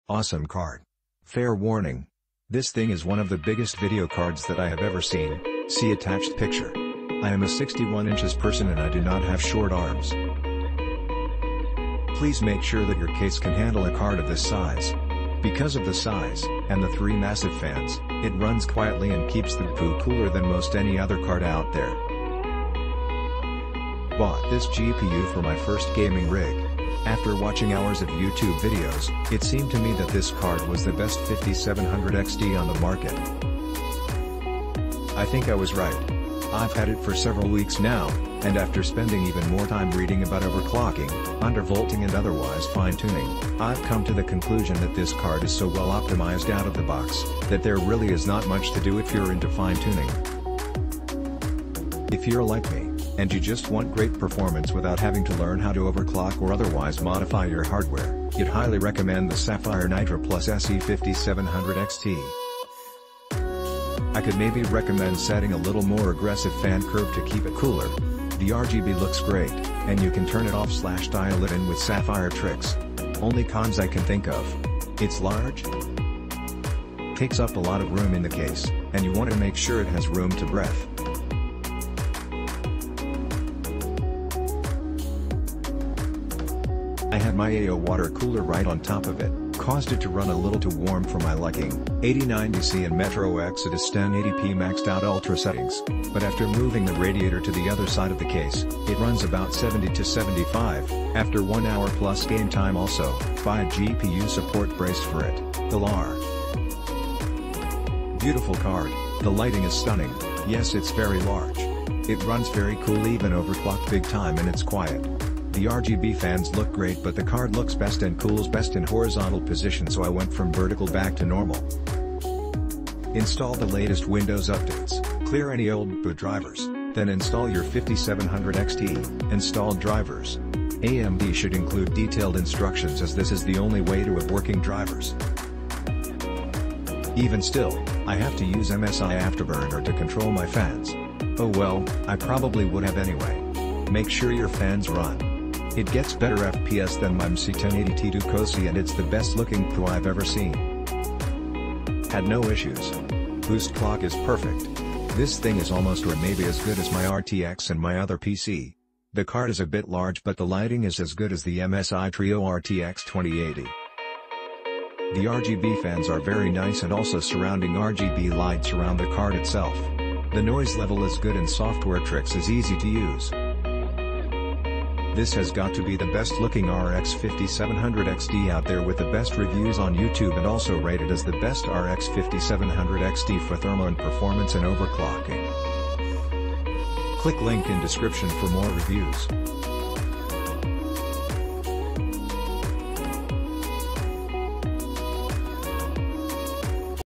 Awesome card. Fair warning. This thing is one of the biggest video cards that I have ever seen, see attached picture. I am a 61 inches person and I do not have short arms. Please make sure that your case can handle a card of this size. Because of the size, and the 3 massive fans, it runs quietly and keeps the poo cooler than most any other card out there. Bought this GPU for my first gaming rig. After watching hours of YouTube videos, it seemed to me that this card was the best 5700 XT on the market. I think I was right. I've had it for several weeks now, and after spending even more time reading about overclocking, undervolting and otherwise fine-tuning, I've come to the conclusion that this card is so well optimized out of the box, that there really is not much to do if you're into fine-tuning. If you're like me, and you just want great performance without having to learn how to overclock or otherwise modify your hardware, you'd highly recommend the Sapphire NITRO Plus SE5700 XT. I could maybe recommend setting a little more aggressive fan curve to keep it cooler. The RGB looks great, and you can turn it off/dial it in with Sapphire tricks. Only cons I can think of. It's large, takes up a lot of room in the case, and you want to make sure it has room to breathe. I had my AO water cooler right on top of it, caused it to run a little too warm for my liking, 8090C and Metro Exodus 1080p maxed out ultra settings, but after moving the radiator to the other side of the case, it runs about 70 to 75, after 1 hour plus game time also. Buy a GPU support braced for it, the LAR. Beautiful card, the lighting is stunning, yes it's very large. It runs very cool even overclocked big time and it's quiet. The RGB fans look great but the card looks best and cools best in horizontal position, so I went from vertical back to normal. Install the latest Windows updates, clear any old boot drivers, then install your 5700 XT, install drivers. AMD should include detailed instructions as this is the only way to have working drivers. Even still, I have to use MSI Afterburner to control my fans. Oh well, I probably would have anyway. Make sure your fans run. It gets better FPS than my MC 1080 Dukosi and it's the best looking PU I've ever seen. Had no issues. Boost clock is perfect. This thing is almost or maybe as good as my RTX and my other PC. The card is a bit large but the lighting is as good as the MSI Trio RTX 2080. The RGB fans are very nice and also surrounding RGB lights around the card itself. The noise level is good and software tricks is easy to use. This has got to be the best looking RX 5700 XT out there with the best reviews on YouTube and also rated as the best RX 5700 XT for thermal and performance and overclocking. Click link in description for more reviews.